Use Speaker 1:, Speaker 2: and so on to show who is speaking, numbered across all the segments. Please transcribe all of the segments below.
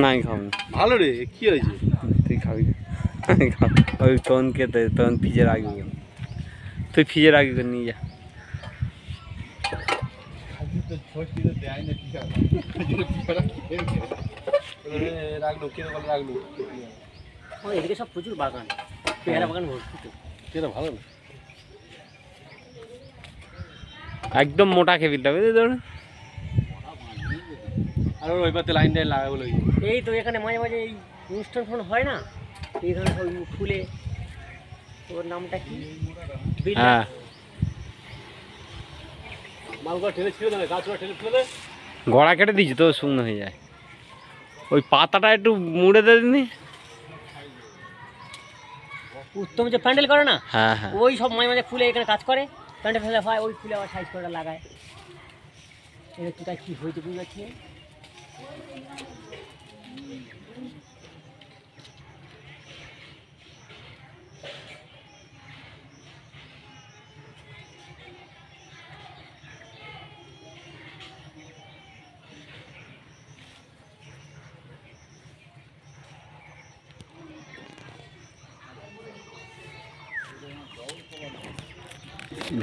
Speaker 1: নাই খাবো
Speaker 2: ভালো রে, কি হয়েছে?
Speaker 1: তুই খাবি ওই তনকে তখন ফ্রিজে রাখবি তুই ফ্রিজে রাখবি নিয়ে যা
Speaker 2: রাখলো কে রাখলো
Speaker 3: এদিকে সব প্রচুর বাগান, পেয়ারা বাগান ভর্তি তো।
Speaker 2: কেন ভালো না?
Speaker 1: একদম মোটা খেয়ে ফেলতে হবে ধরুন
Speaker 2: আর ওই পাতে লাইন টাইন লাগাবো লাগবে।
Speaker 3: এই তো এখানে মাঝে মাঝে এই অনুষ্ঠান ফোন হয় না, এইখানে ওই ফুলে, ওর নামটা কি,
Speaker 1: হ্যাঁ
Speaker 2: মালগুলো ঠেলে ছিল না, গাছগুলো ঠেলে ফেলে
Speaker 1: গড়া কেটে দিয়েছি তো শুকনো হয়ে যায় ওই পাতাটা একটু মুড়ে দেয়নি
Speaker 3: উত্তম যে প্যান্ডেল করে না,
Speaker 1: হ্যাঁ হ্যাঁ
Speaker 3: ওই সব মাঝে মাঝে ফুলে এখানে কাজ করে, প্যান্ডেল ফেলে হয়, ওই ফুলে আবার সাইজ করে লাগায়। এবার তুই কি হয়েছে বুঝতে পারছি না।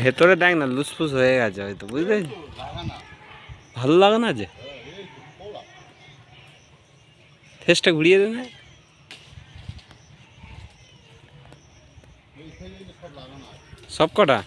Speaker 1: ভেতরে দেখ না লুসফুস হয়ে গেছে হয়তো বুঝতে ভালো লাগে না যে ফেসটা ঘুরিয়ে দে না সব কটা